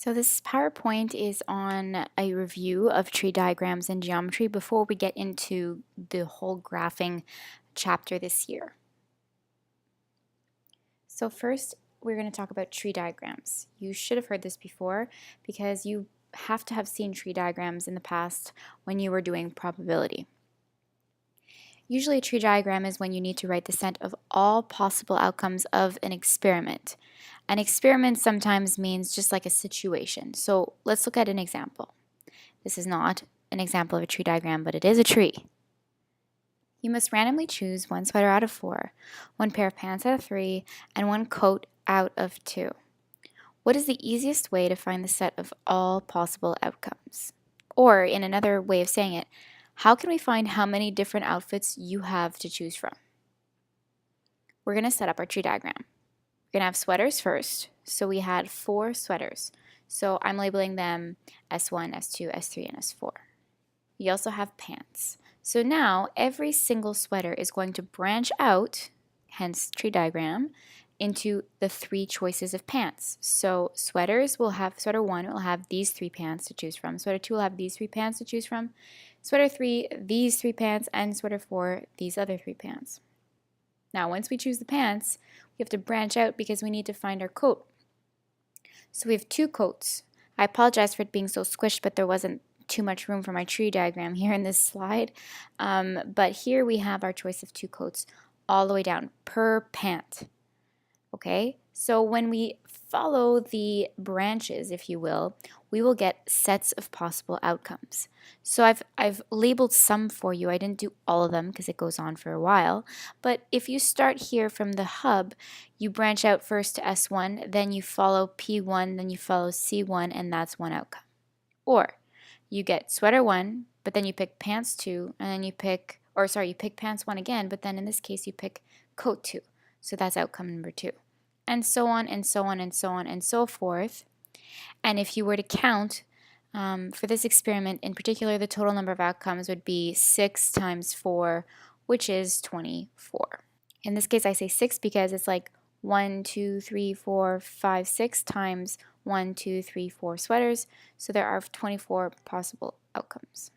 So this PowerPoint is on a review of tree diagrams and geometry before we get into the whole graphing chapter this year. So first, we're going to talk about tree diagrams. You should have heard this before because you have to have seen tree diagrams in the past when you were doing probability. Usually a tree diagram is when you need to write the set of all possible outcomes of an experiment. An experiment sometimes means just like a situation. So let's look at an example. This is not an example of a tree diagram, but it is a tree. You must randomly choose one sweater out of 4, one pair of pants out of 3, and one coat out of 2. What is the easiest way to find the set of all possible outcomes? Or, in another way of saying it, how can we find how many different outfits you have to choose from? We're going to set up our tree diagram. We're going to have sweaters first. So we had 4 sweaters. So I'm labeling them S1, S2, S3, and S4. We also have pants. So now every single sweater is going to branch out, hence tree diagram, into the 3 choices of pants. So sweaters will have, sweater 1 will have these 3 pants to choose from. Sweater 2 will have these 3 pants to choose from. Sweater 3, these 3 pants, and sweater 4, these other 3 pants. Now once we choose the pants, we have to branch out because we need to find our coat. So we have 2 coats. I apologize for it being so squished, but there wasn't too much room for my tree diagram here in this slide. But here we have our choice of 2 coats all the way down per pant. Okay, so when we follow the branches, if you will, we will get sets of possible outcomes. So I've labeled some for you. I didn't do all of them because it goes on for a while. But if you start here from the hub, you branch out first to S1, then you follow P1, then you follow C1, and that's one outcome. Or you get sweater 1, but then you pick pants 2, and then you pick pants 1 again, but then in this case you pick coat 2. So that's outcome number 2. And so on and so on and so on and so forth. And if you were to count, for this experiment in particular, the total number of outcomes would be 6 times 4, which is 24. In this case, I say 6 because it's like 1, 2, 3, 4, 5, 6 times 1, 2, 3, 4 sweaters. So there are 24 possible outcomes.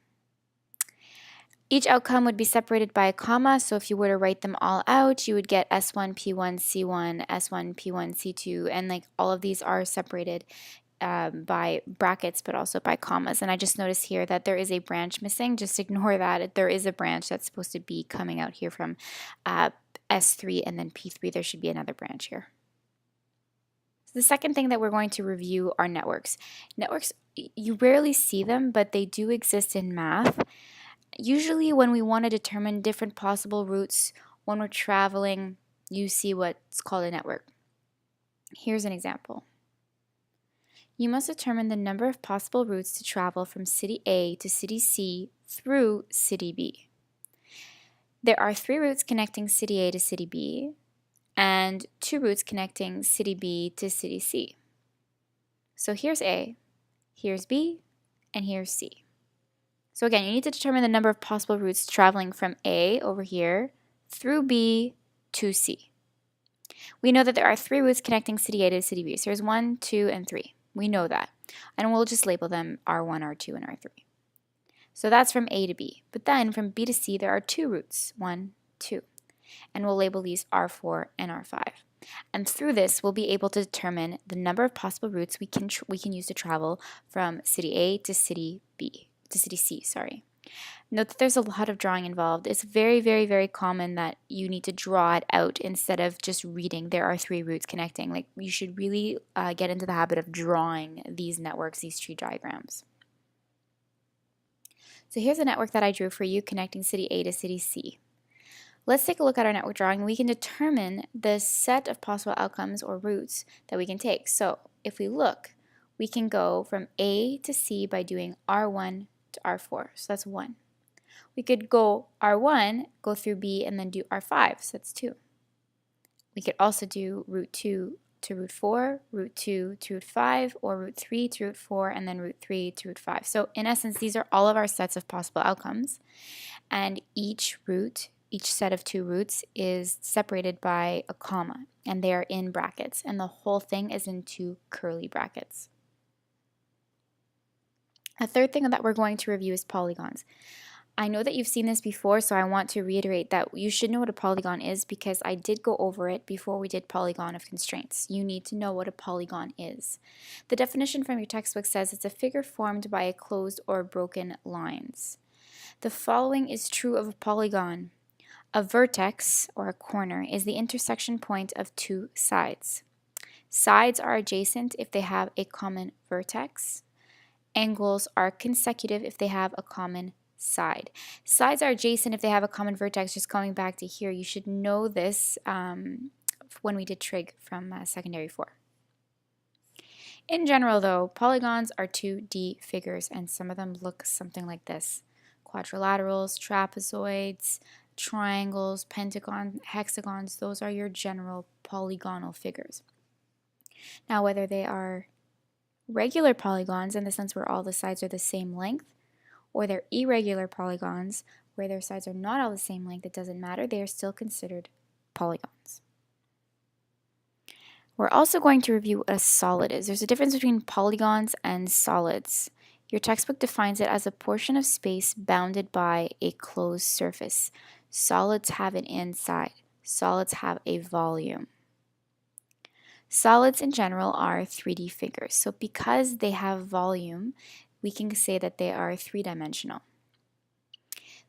Each outcome would be separated by a comma, so if you were to write them all out, you would get S1, P1, C1, S1, P1, C2, and like all of these are separated by brackets, but also by commas. And I just noticed here that there is a branch missing. Just ignore that. There is a branch that's supposed to be coming out here from S3 and then P3. There should be another branch here. The second thing that we're going to review are networks. Networks, you rarely see them, but they do exist in math. Usually when we want to determine different possible routes when we're traveling, you see what's called a network. Here's an example. You must determine the number of possible routes to travel from city A to city C through city B. There are 3 routes connecting city A to city B and 2 routes connecting city B to city C. So here's A, here's B, and here's C. So again, you need to determine the number of possible routes traveling from A over here through B to C. We know that there are 3 routes connecting city A to city B. So there's 1, 2, and 3. We know that. And we'll just label them R1, R2, and R3. So that's from A to B. But then from B to C, there are 2 routes, 1, 2. And we'll label these R4 and R5. And through this, we'll be able to determine the number of possible routes we can use to travel from city A to city B. To city C, sorry. Note that there's a lot of drawing involved. It's very, very, very common that you need to draw it out instead of just reading there are 3 routes connecting. Like, you should really get into the habit of drawing these networks, these tree diagrams. So here's a network that I drew for you connecting city A to city C. Let's take a look at our network drawing. We can determine the set of possible outcomes or routes that we can take. So if we look, we can go from A to C by doing R1 to R4, so that's 1. We could go R1, go through B, and then do R5, so that's 2. We could also do route 2 to route 4, route 2 to route 5, or route 3 to route 4, and then route 3 to route 5. So in essence, these are all of our sets of possible outcomes, and each set of 2 routes is separated by a comma, and they are in brackets, and the whole thing is in 2 curly brackets. A third thing that we're going to review is polygons. I know that you've seen this before, so I want to reiterate that you should know what a polygon is because I did go over it before we did polygon of constraints. You need to know what a polygon is. The definition from your textbook says it's a figure formed by a closed or broken lines. The following is true of a polygon. A vertex, or a corner, is the intersection point of two sides. Sides are adjacent if they have a common vertex. Angles are consecutive if they have a common side. Sides are adjacent if they have a common vertex. Just going back to here, you should know this when we did trig from secondary 4. In general, though, polygons are 2D figures, and some of them look something like this. Quadrilaterals, trapezoids, triangles, pentagons, hexagons, those are your general polygonal figures. Now, whether they are regular polygons in the sense where all the sides are the same length, or they're irregular polygons where their sides are not all the same length, it doesn't matter, they are still considered polygons. We're also going to review what a solid is. There's a difference between polygons and solids. Your textbook defines it as a portion of space bounded by a closed surface. Solids have an inside. Solids have a volume. Solids in general are 3D figures. So because they have volume, we can say that they are three-dimensional.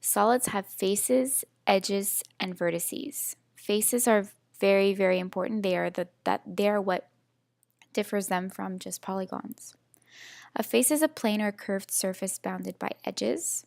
Solids have faces, edges, and vertices. Faces are very, very important. They are what differs them from just polygons. A face is a plane or curved surface bounded by edges.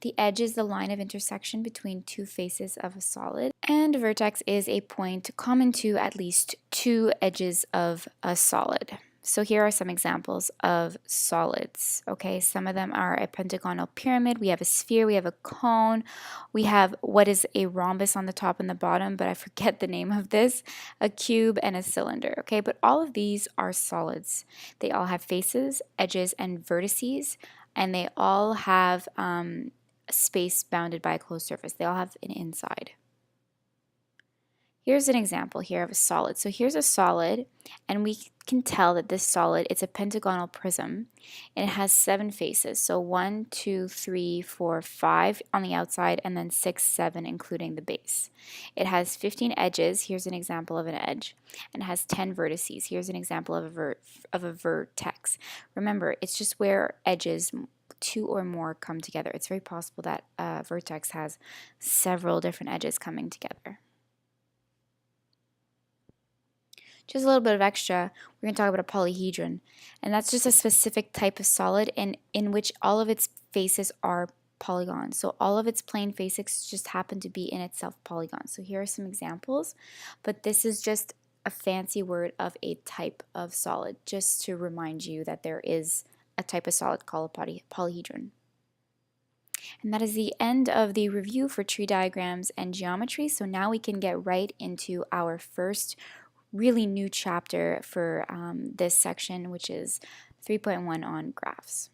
The edge is the line of intersection between two faces of a solid, and a vertex is a point common to at least two edges of a solid. So here are some examples of solids. Okay, some of them are a pentagonal pyramid, we have a sphere, we have a cone, we have what is a rhombus on the top and the bottom, but I forget the name of this, a cube, and a cylinder. Okay, but all of these are solids. They all have faces, edges, and vertices, and they all have space bounded by a closed surface. They all have an inside. Here's an example here of a solid. So here's a solid, and we can tell that this solid, it's a pentagonal prism, and it has 7 faces. So 1, 2, 3, 4, 5 on the outside, and then 6, 7 including the base. It has 15 edges. Here's an example of an edge, and it has 10 vertices. Here's an example of a vertex. Remember, it's just where edges 2 or more come together. It's very possible that a vertex has several different edges coming together. Just a little bit of extra, we're going to talk about a polyhedron, and that's just a specific type of solid in which all of its faces are polygons. So all of its plane faces just happen to be in itself polygons. So here are some examples, but this is just a fancy word of a type of solid, just to remind you that there is a type of solid called a polyhedron. And that is the end of the review for tree diagrams and geometry. So now we can get right into our first really new chapter for this section, which is 3.1 on graphs.